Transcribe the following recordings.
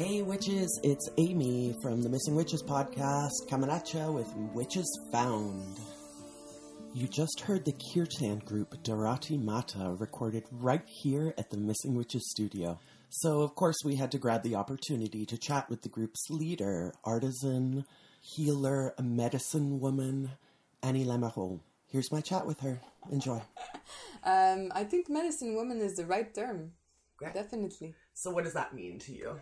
Hey witches, it's Amy from the Missing Witches podcast, coming at ya with Witches Found. You just heard the kirtan group Dorati Mata recorded right here at the Missing Witches studio. So of course we had to grab the opportunity to chat with the group's leader, artisan, healer, medicine woman, Annie Lamoureux. Here's my chat with her. Enjoy. I think medicine woman is the right term. Great. Definitely. So what does that mean to you?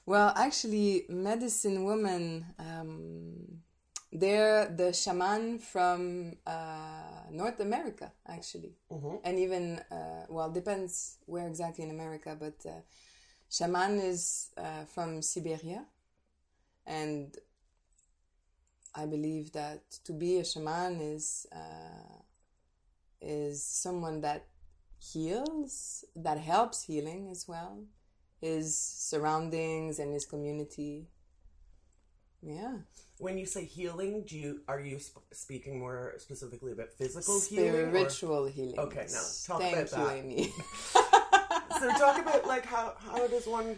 Well, actually, medicine woman, they're the shaman from North America, actually. Mm-hmm. And even, depends where exactly in America, but shaman is from Siberia. And I believe that to be a shaman is someone that heals, that helps healing as well, his surroundings and his community. Yeah. When you say healing, are you speaking more specifically about physical healing? Spiritual healing. Okay, now talk about that. Thank you, Amy. So talk about like how does one...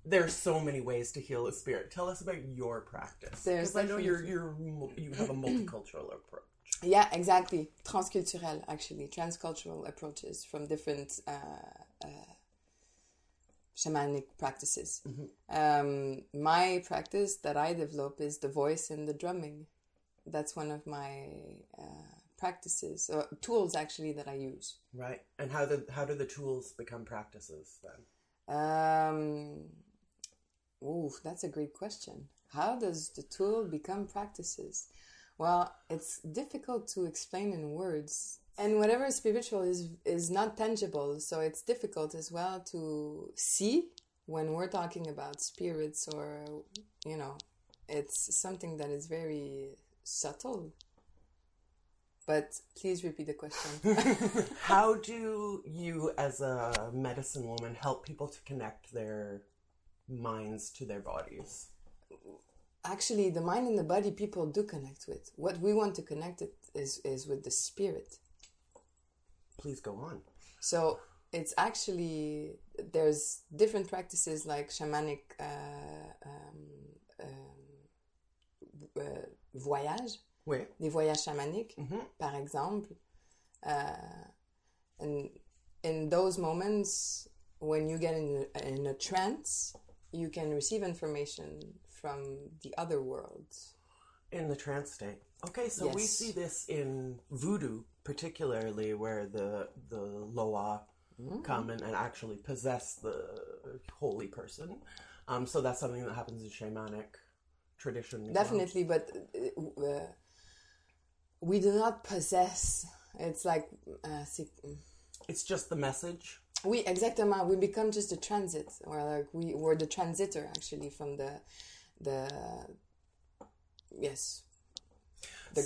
there's so many ways to heal a spirit. Tell us about your practice. Because I know you have a multicultural approach. Yeah, exactly. Transculturel, actually. Transcultural approaches from different shamanic practices. Mm-hmm. My practice that I develop is the voice and the drumming. That's one of my practices, or tools actually, that I use. Right. And how do the tools become practices then? That's a great question. How does the tool become practices? Well, it's difficult to explain in words. And whatever spiritual is not tangible, so it's difficult as well to see when we're talking about spirits, or, it's something that is very subtle. But please repeat the question. How do you, as a medicine woman, help people to connect their minds to their bodies? Actually, the mind and the body people do connect with. What we want to connect it is with the spirit. Please go on. So it's actually, there's different practices like shamanic voyage. Oui. Des voyages chamaniques, mm-hmm. par exemple. And in those moments, when you get in a trance, you can receive information from the other world. In the trance state. Okay, so yes. We see this in voodoo, particularly, where the Loa come and actually possess the holy person. So that's something that happens in shamanic tradition. Definitely, but we do not possess. It's like... it's just the message? Oui, exactement. We become just a transit, or like we're the transitor actually from the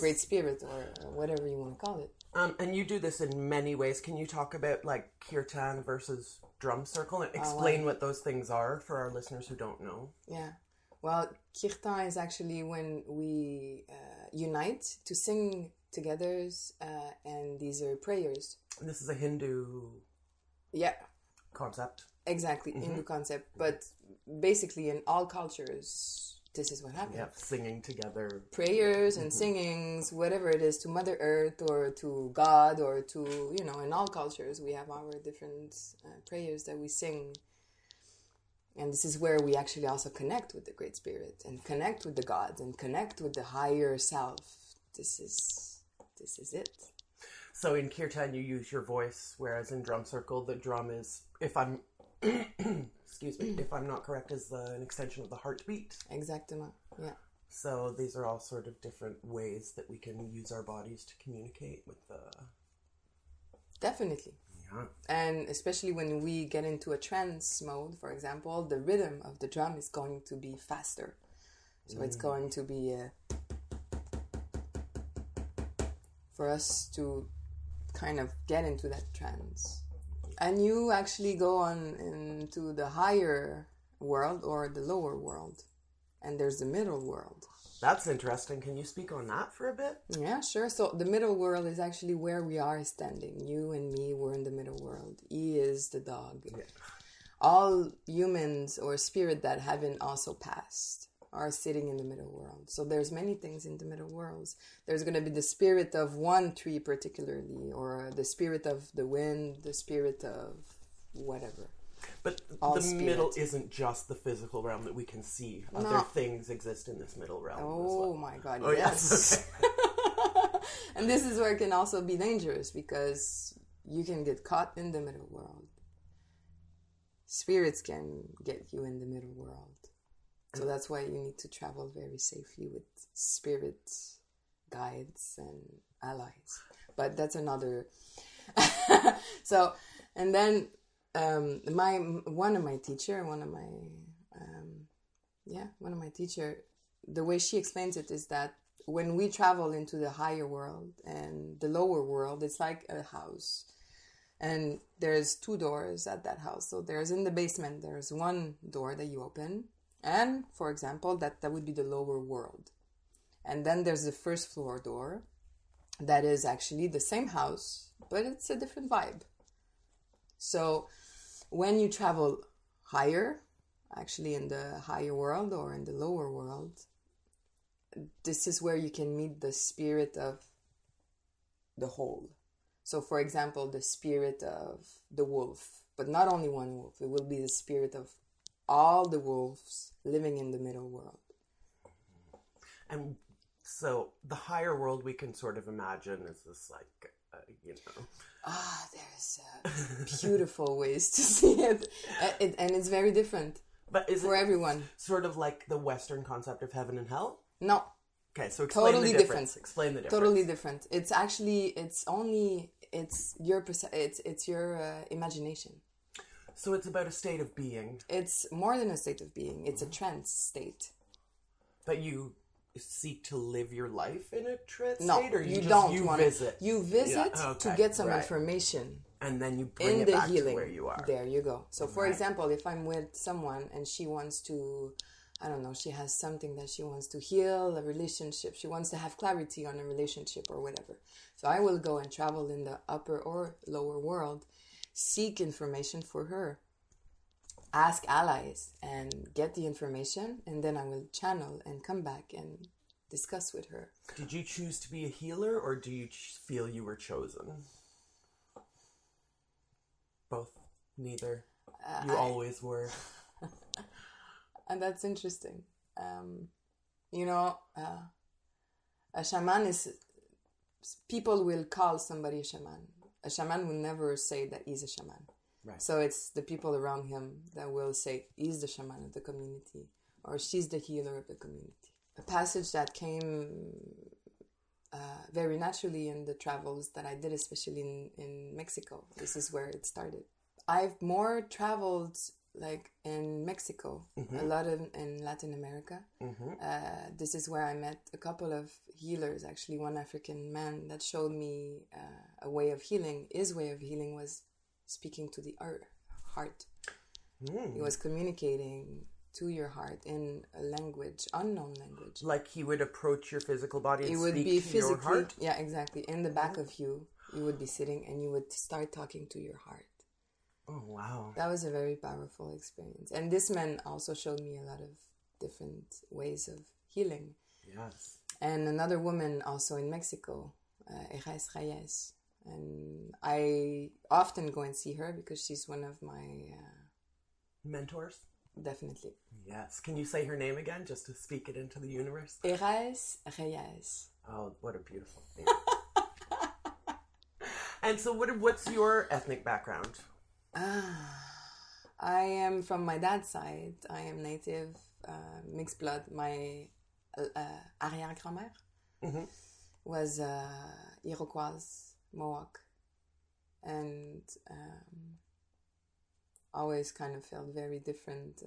Great Spirit, or whatever you want to call it. And you do this in many ways. Can you talk about like kirtan versus drum circle and explain what those things are for our listeners who don't know? Yeah. Well, kirtan is actually when we unite to sing together, and these are prayers. And this is a Hindu... Yeah. Concept. Exactly, mm-hmm. Hindu concept. But basically in all cultures, this is what happens. Yeah, singing together. Prayers and singings, whatever it is, to Mother Earth or to God or to, in all cultures we have our different prayers that we sing. And this is where we actually also connect with the Great Spirit and connect with the gods and connect with the higher self. This is it. So in kirtan, you use your voice, whereas in drum circle, the drum is, if I'm, excuse me, if I'm not correct, is an extension of the heartbeat. Exactement, yeah. So these are all sort of different ways that we can use our bodies to communicate with the... Definitely. Yeah. And especially when we get into a trance mode, for example, the rhythm of the drum is going to be faster. So it's going to be for us to kind of get into that trance. And you actually go on into the higher world or the lower world. And there's the middle world. That's interesting. Can you speak on that for a bit? Yeah, sure. So the middle world is actually where we are standing. You and me, we're in the middle world. E is the dog. Yeah. All humans or spirit that haven't also passed are sitting in the middle world. So there's many things in the middle worlds. There's going to be the spirit of one tree particularly, or the spirit of the wind, the spirit of whatever. But the middle isn't just the physical realm that we can see. Other things exist in this middle realm. Oh my God, oh, yes. Okay. And this is where it can also be dangerous, because you can get caught in the middle world. Spirits can get you in the middle world. So that's why you need to travel very safely with spirit guides and allies. But that's another... So, and then... one of my teacher, the way she explains it is that when we travel into the higher world and the lower world, it's like a house, and there's 2 doors at that house. So there's in the basement, there's one door that you open, and for example, that would be the lower world, and then there's the first floor door that is actually the same house, but it's a different vibe. So when you travel higher, actually in the higher world or in the lower world, this is where you can meet the spirit of the whole. So for example, the spirit of the wolf, but not only one wolf, it will be the spirit of all the wolves living in the middle world. And so the higher world we can sort of imagine is this like, there's beautiful ways to see it. And it's very different. But is for it everyone sort of like the Western concept of heaven and hell? No. Okay, so explain totally the difference. Different. Explain the difference. Totally different. It's actually, it's your imagination. So it's about a state of being. It's more than a state of being. It's a trance state. But you seek to live your life in a trance state, or you visit? You visit to get some information. And then you bring it back healing. To where you are. There you go. So for example, if I'm with someone and she wants to, I don't know, she has something that she wants to heal, a relationship. She wants to have clarity on a relationship or whatever. So I will go and travel in the upper or lower world, seek information for her, ask allies and get the information, and then I will channel and come back and discuss with her. Did you choose to be a healer, or do you feel you were chosen? Both. Neither. You always were. And that's interesting. A shaman is... People will call somebody a shaman. A shaman will never say that he's a shaman. Right. So it's the people around him that will say he's the shaman of the community, or she's the healer of the community. A passage that came very naturally in the travels that I did, especially in Mexico. This is where it started. I've more traveled like in Mexico, a lot in Latin America. This is where I met a couple of healers, actually one African man that showed me a way of healing. His way of healing was speaking to the heart. He was communicating to your heart in a language, unknown language. Like he would approach your physical body and it would speak be to physically, your heart? Yeah, exactly. In the back of you would be sitting and you would start talking to your heart. Oh, wow. That was a very powerful experience. And this man also showed me a lot of different ways of healing. Yes. And another woman also in Mexico, Reyes. And I often go and see her because she's one of my... mentors? Definitely. Yes. Can you say her name again, just to speak it into the universe? Reyes. Oh, what a beautiful name. And so what's your ethnic background? I am from my dad's side. I am native, mixed blood. My arrière-grand-mère was Iroquois, Mohawk, and always kind of felt very different.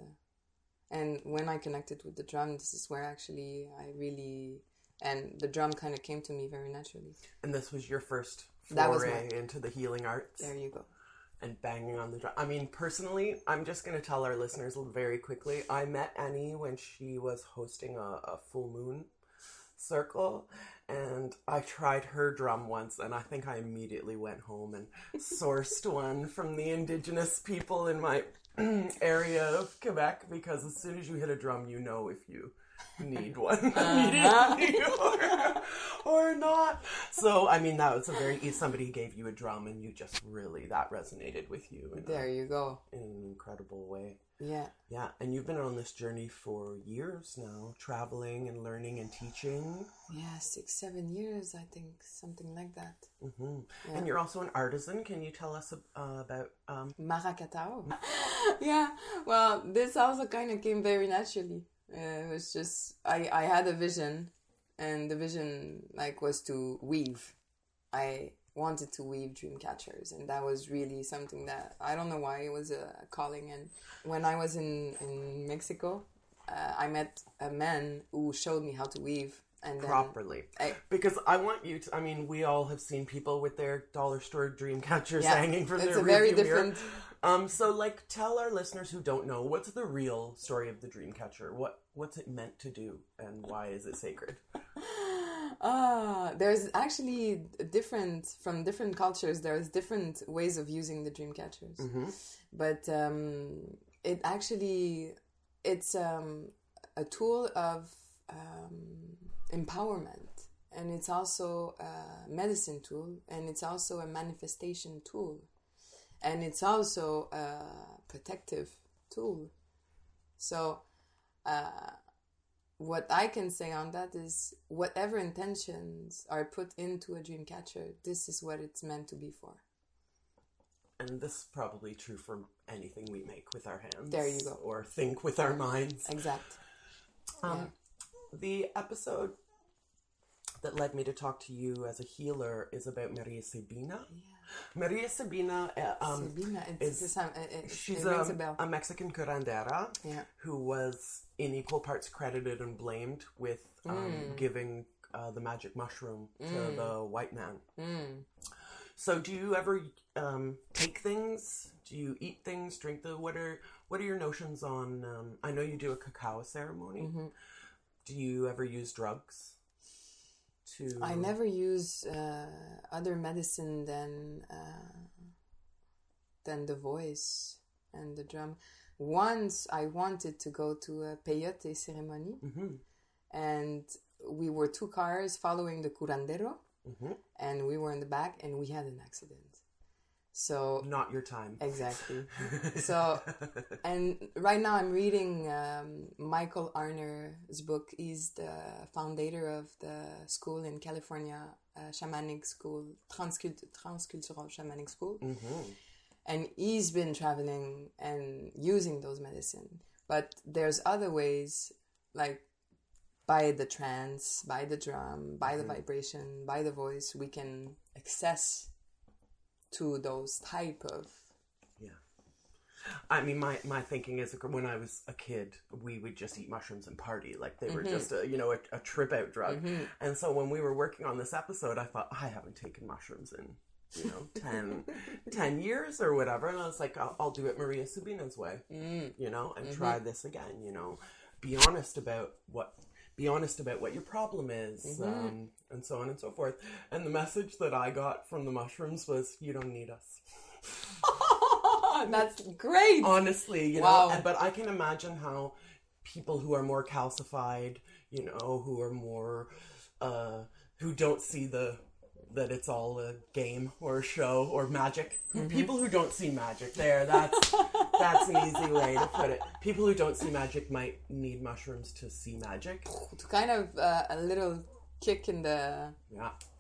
And when I connected with the drum, this is where actually and the drum kind of came to me very naturally. And this was your first foray into the healing arts? There you go. And banging on the drum. I mean, personally, I'm just going to tell our listeners very quickly. I met Annie when she was hosting a full moon circle. And I tried her drum once, and I think I immediately went home and sourced one from the indigenous people in my area of Quebec, because as soon as you hit a drum, you know if you need one immediately or not. So, I mean, that was somebody gave you a drum and you just really, that resonated with you. There you go. In an incredible way. Yeah. Yeah, and you've been on this journey for years now, traveling and learning and teaching. Yeah, 6-7 years, I think, something like that. Mm-hmm. Yeah. And you're also an artisan. Can you tell us about... Maracatao. Yeah, well, this also kind of came very naturally. It was just, I had a vision, and the vision, like, was to weave. I wanted to weave dream catchers, and that was really something that, I don't know why, it was a calling. And when I was in Mexico, I met a man who showed me how to weave. And then properly. Because I want you to, I mean, we all have seen people with their dollar store dream catchers hanging from their rearview mirror. So, like, tell our listeners who don't know, what's the real story of the dream catcher? What's it meant to do, and why is it sacred? There's actually from different cultures, there's different ways of using the dream catchers. Mm-hmm. But it's a tool of empowerment, and it's also a medicine tool, and it's also a manifestation tool, and it's also a protective tool. So what I can say on that is, whatever intentions are put into a dream catcher, this is what it's meant to be for. And this is probably true for anything we make with our hands. There you go. Or think with our minds. Exact. The episode that led me to talk to you as a healer is about Maria Sabina. Yeah. Maria Sabina, she's a Mexican curandera who was in equal parts credited and blamed with giving the magic mushroom to the white man. So do you ever take things? Do you eat things, drink them? What are your notions on, I know you do a cacao ceremony. Mm-hmm. Do you ever use drugs? I never use other medicine than the voice and the drum. Once I wanted to go to a peyote ceremony, and we were 2 cars following the curandero, and we were in the back, and we had an accident. So not your time. Exactly. So, and right now I'm reading Michael Arner's book. He's the founder of the school in California, shamanic school, transcultural shamanic school. And he's been traveling and using those medicine. But there's other ways, like by the trance, by the drum, by the vibration, by the voice, we can access to those type of... Yeah. I mean, my thinking is, when I was a kid, we would just eat mushrooms and party. Like, they were just a trip out drug. And so when we were working on this episode, I thought, I haven't taken mushrooms in 10 years or whatever. And I was like, I'll do it Maria Sabina's way, and try this again, be honest about what your problem is, and so on and so forth. And the message that I got from the mushrooms was, you don't need us. That's great. Honestly, wow. But I can imagine how people who are more calcified, who are more, who don't see that it's all a game or a show or magic. People who don't see magic, that's an easy way to put it. People who don't see magic might need mushrooms to see magic. To kind of a little kick in the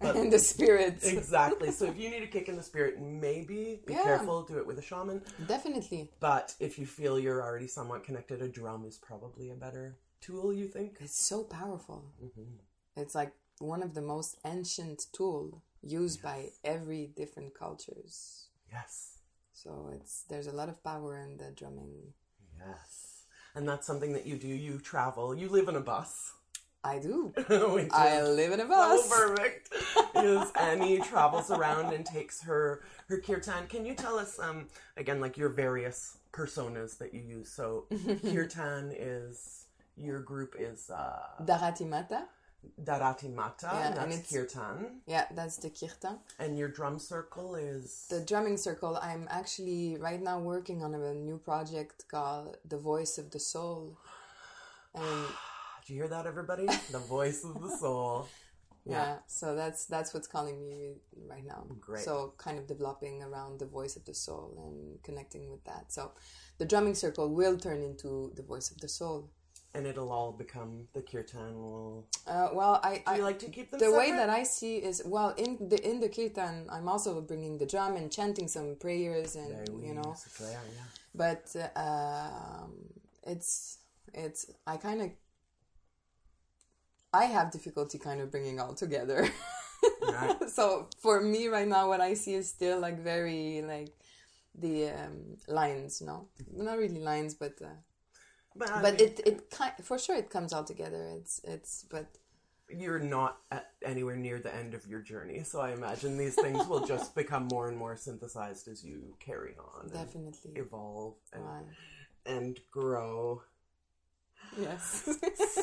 in the spirit. Exactly. So if you need a kick in the spirit, maybe be careful, do it with a shaman. Definitely. But if you feel you're already somewhat connected, a drum is probably a better tool, you think? It's so powerful. It's like one of the most ancient tool used by every different cultures. Yes. So there's a lot of power in the drumming. Yes. And that's something that you do. You travel. You live in a bus. I do. I live in a bus. So perfect. Yes, Annie travels around and takes her kirtan. Can you tell us, again, like your various personas that you use? So kirtan is, your group is... Darati Mata. Darati Mata, and that's Kirtan. Yeah, that's the Kirtan. And your drum circle is? The drumming circle, I'm actually right now working on a new project called The Voice of the Soul. And do you hear that, everybody? The Voice of the Soul. Yeah, so that's what's calling me right now. Great. So kind of developing around the voice of the soul and connecting with that. So the drumming circle will turn into the voice of the soul. And it'll all become the kirtan will... Do you like to keep them the separate? way that I see is, well, in the kirtan, I'm also bringing the drum and chanting some prayers and, you know. But I have difficulty kind of bringing all together. Right. So for me right now, what I see is still like very like the lines, no, not really lines, but it for sure it comes all together. But you're not anywhere near the end of your journey, so I imagine these things will just become more and more synthesized as you carry on. Definitely and evolve and grow. Yes.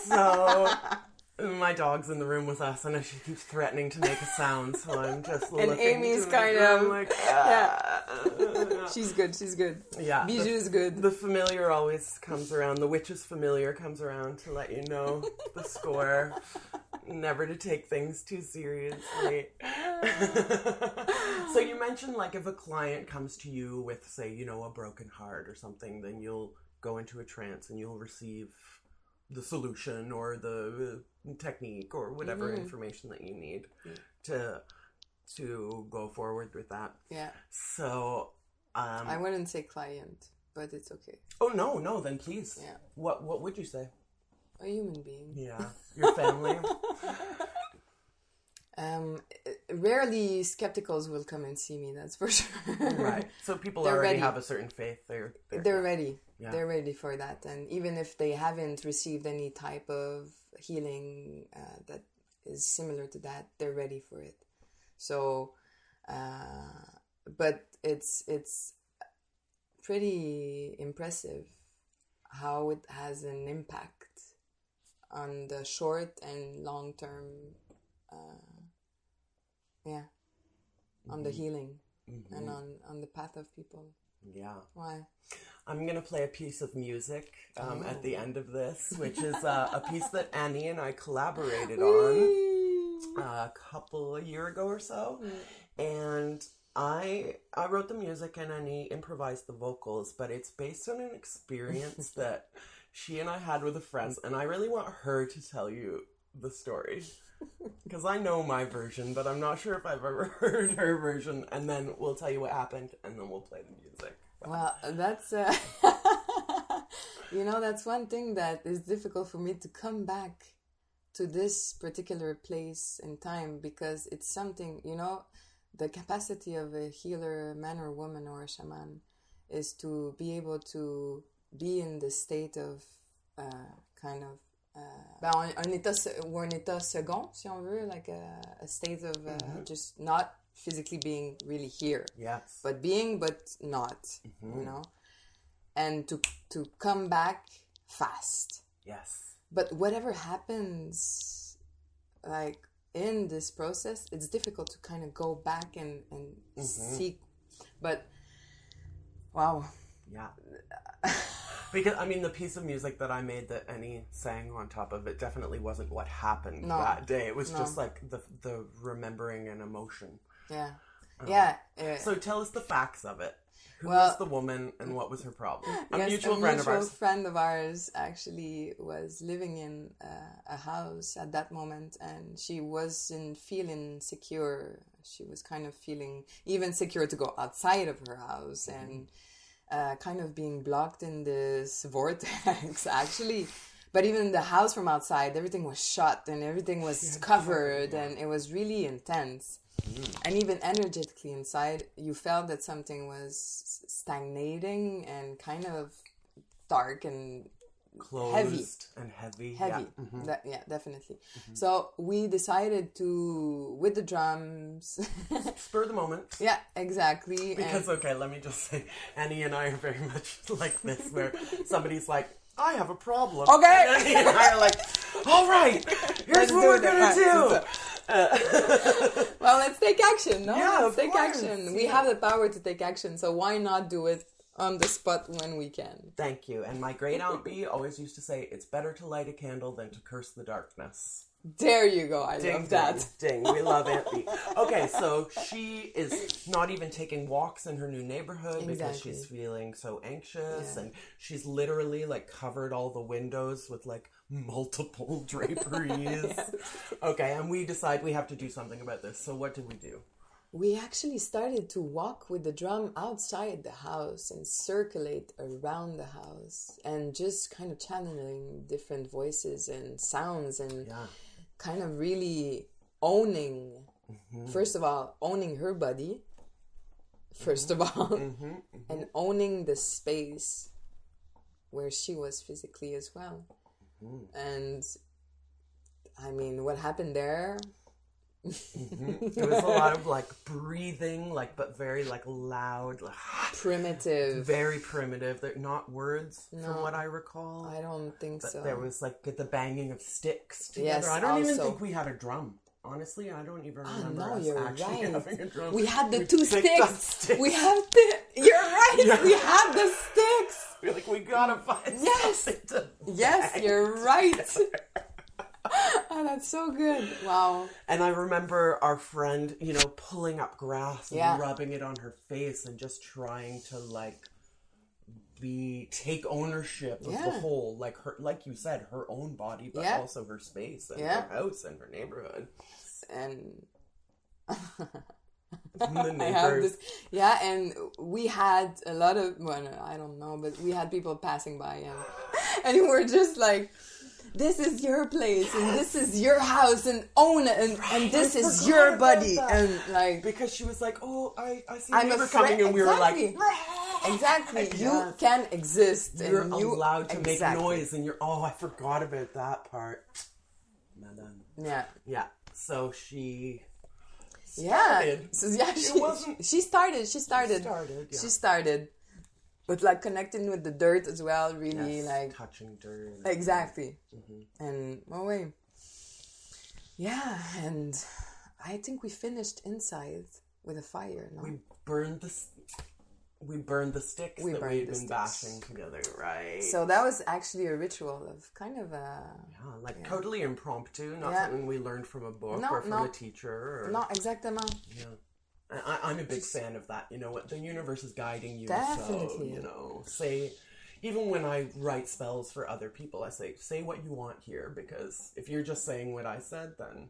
So. My dog's in the room with us, and she keeps threatening to make a sound, so I'm just looking. And Amy's kind of like, yeah. She's good. Yeah, Bijou's good. The familiar always comes around. The witch's familiar comes around to let you know the score. Never to take things too seriously. So you mentioned, like, if a client comes to you with, say, you know, a broken heart or something, then you'll go into a trance and you'll receive the solution or the technique or whatever information that you need to go forward with that. Yeah. So I wouldn't say client, but it's okay. Oh no, then please. Yeah. What would you say? A human being. Yeah. Your family. Rarely skepticals will come and see me, that's for sure. Right. So people already have a certain faith. They're ready. Yeah. They're ready for that. And even if they haven't received any type of healing that is similar to that, they're ready for it. So, but it's pretty impressive how it has an impact on the short and long term on the healing and on the path of people. Yeah. Why? I'm going to play a piece of music at the end of this, which is a piece that Annie and I collaborated on a couple of years ago or so. And I wrote the music and Annie improvised the vocals, but it's based on an experience that she and I had with a friend, and I really want her to tell you the story. Because I know my version, but I'm not sure if I've ever heard her version. And then we'll tell you what happened, and then we'll play the music. Well, that's that's one thing that is difficult for me to come back to this particular place and time, because it's something, the capacity of a healer, man or woman or a shaman, is to be able to be in the state of un état second, si on veut, like a state of just not physically being really here. Yes. But being, but not, and to come back fast. Yes. But whatever happens, like, in this process, it's difficult to kind of go back and seek. But, wow. Yeah. Because, the piece of music that I made that Annie sang on top of it definitely wasn't what happened that day. It was just like the remembering and emotion. Yeah. So tell us the facts of it. Who was the woman and what was her problem? A mutual friend of ours actually was living in a house at that moment, and she wasn't feeling secure. She was kind of feeling even secure to go outside of her house and kind of being blocked in this vortex, actually. But even the house from outside, everything was shut and everything was covered, and it was really intense. And even energetically inside, you felt that something was stagnating and kind of dark and closed and heavy. Yeah, definitely. So we decided to, with the drums, spur the moment. Yeah, exactly. Because let me just say, Annie and I are very much like this, where somebody's like, I have a problem. Okay. And Annie and I are like, all right, here's what we're going to do. Well, let's take action, no? Yeah, let's take course. action. We have the power to take action, so why not do it on the spot when we can? Thank you. And my great Aunt B always used to say, it's better to light a candle than to curse the darkness. There you go. I Ding, love that. Ding, ding. We love Aunt B. Okay, so she is not even taking walks in her new neighborhood because she's feeling so anxious, and she's literally like covered all the windows with like multiple draperies. Yes. Okay, and we decide we have to do something about this. So what did we do? We actually started to walk with the drum outside the house and circulate around the house and just kind of channeling different voices and sounds and kind of really owning, first of all, owning her body, first of all, and owning the space where she was physically as well. And I mean, what happened there? It was a lot of like breathing, like, but very like loud, like, primitive, very primitive. They're not words from what I recall. I don't think so. There was like the banging of sticks together. Yes, I don't even think we had a drum. Honestly, I don't even remember us actually having a drum. We had the two sticks. We had you're right. Yeah. We had the sticks. We're like, we gotta find something to bang you're right. Oh, that's so good. Wow. And I remember our friend, you know, pulling up grass and rubbing it on her face and just trying to like take ownership of the whole, like her, like you said, her own body, but also her space and her house and her neighborhood. And the neighbors. And we had a lot of, well, I don't know, but we had people passing by and we were just like, this is your place and this is your house and own it and this is your body and like, because she was like, oh, I see a neighbor coming, and we were like, exactly, you can exist, you're and allowed to make noise, and I forgot about that part, madame. So she started. She started with like connecting with the dirt as well, really, like touching dirt. Exactly. And and I think we finished inside with a fire. No? We burned the sticks that we've been bashing together, right? So that was actually a ritual of kind of totally impromptu, not something we learned from a book or from a teacher. No, exactement. Yeah. I'm a big fan of that. You know what? The universe is guiding you. Definitely. So, even when I write spells for other people, I say what you want here, because if you're just saying what I said, then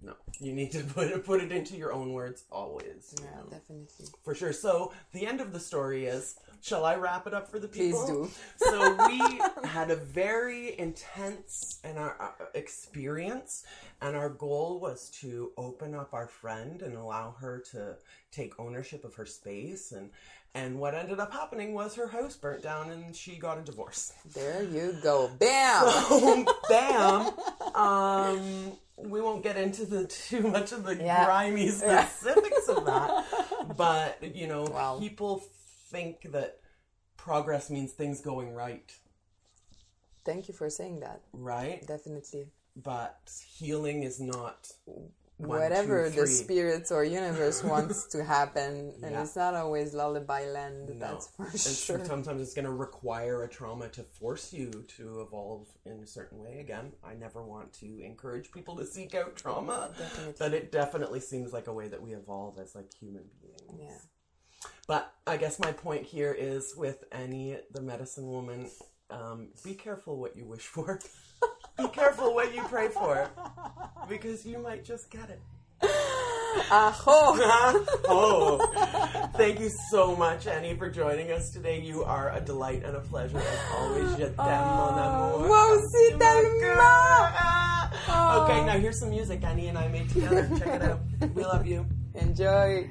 no, you need to put it into your own words always. Yeah, definitely. For sure. So the end of the story is, shall I wrap it up for the people? Please do. So we had a very intense experience, and our goal was to open up our friend and allow her to take ownership of her space. And what ended up happening was her house burnt down and she got a divorce. There you go. Bam! So, bam! We won't get into too much of the grimy specifics of that. But, you know, people think that progress means things going right. Thank you for saying that. Right? Definitely. But healing is not whatever the spirits or universe wants to happen, and it's not always lullaby land. No. That's for sure. Sometimes it's going to require a trauma to force you to evolve in a certain way. Again, I never want to encourage people to seek out trauma, but it definitely seems like a way that we evolve as like human beings. Yeah. But I guess my point here is, with Annie, the medicine woman, be careful what you wish for. Be careful what you pray for, because you might just get it. Aho! Oh, thank you so much, Annie, for joining us today. You are a delight and a pleasure as always. Je t'aime, mon amour. Wow, si tellement! Okay, now here's some music Annie and I made together. Check it out. We love you. Enjoy.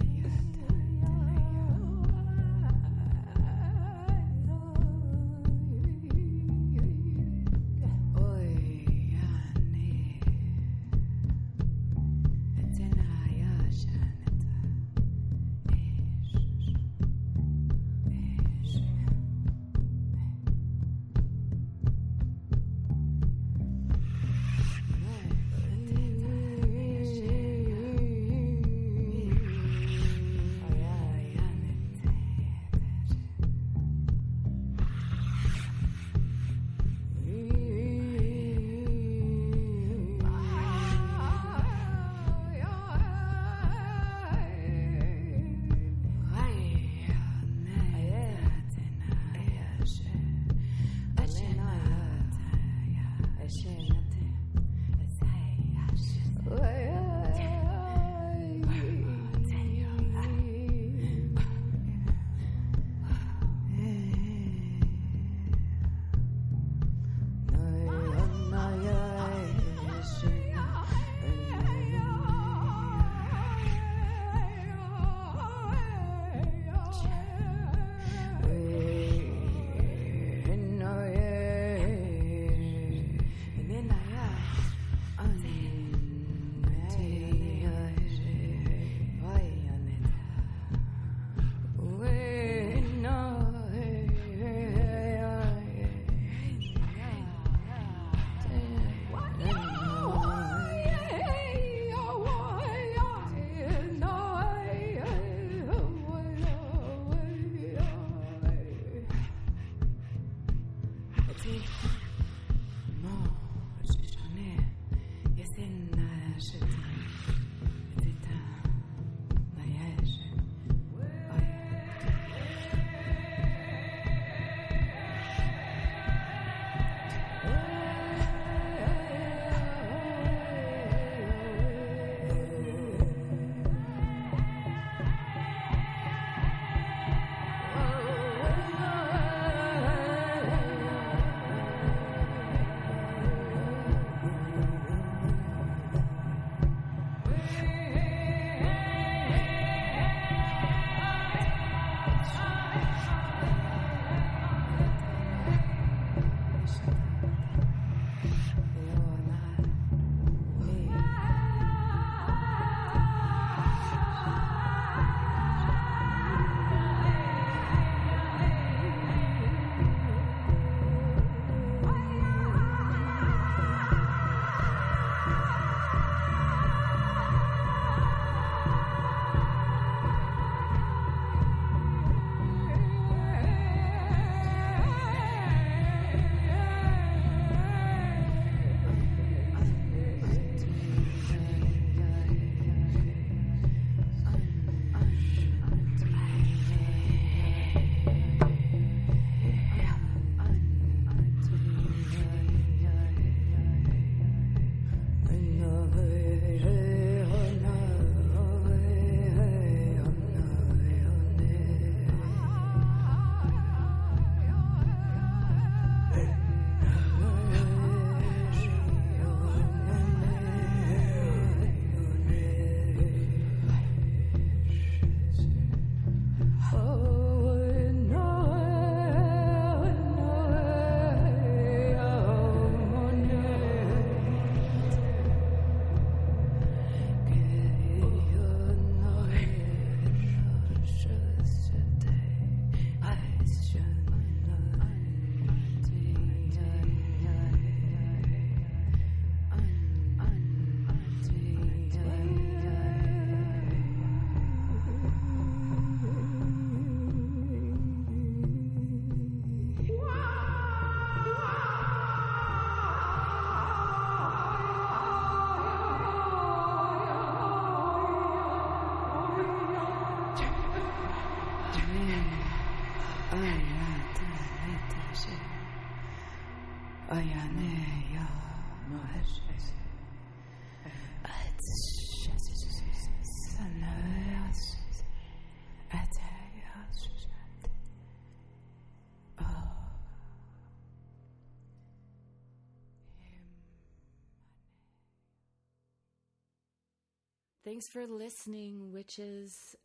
Thanks for listening, witches.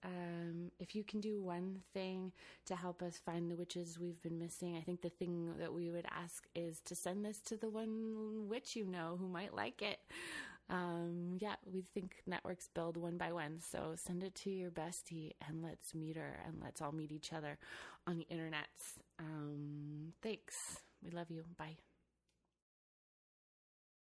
If you can do one thing to help us find the witches we've been missing, I think the thing that we would ask is to send this to the one witch you know who might like it. We think networks build one by one, so send it to your bestie and let's meet her and let's all meet each other on the internets. Thanks. We love you. Bye.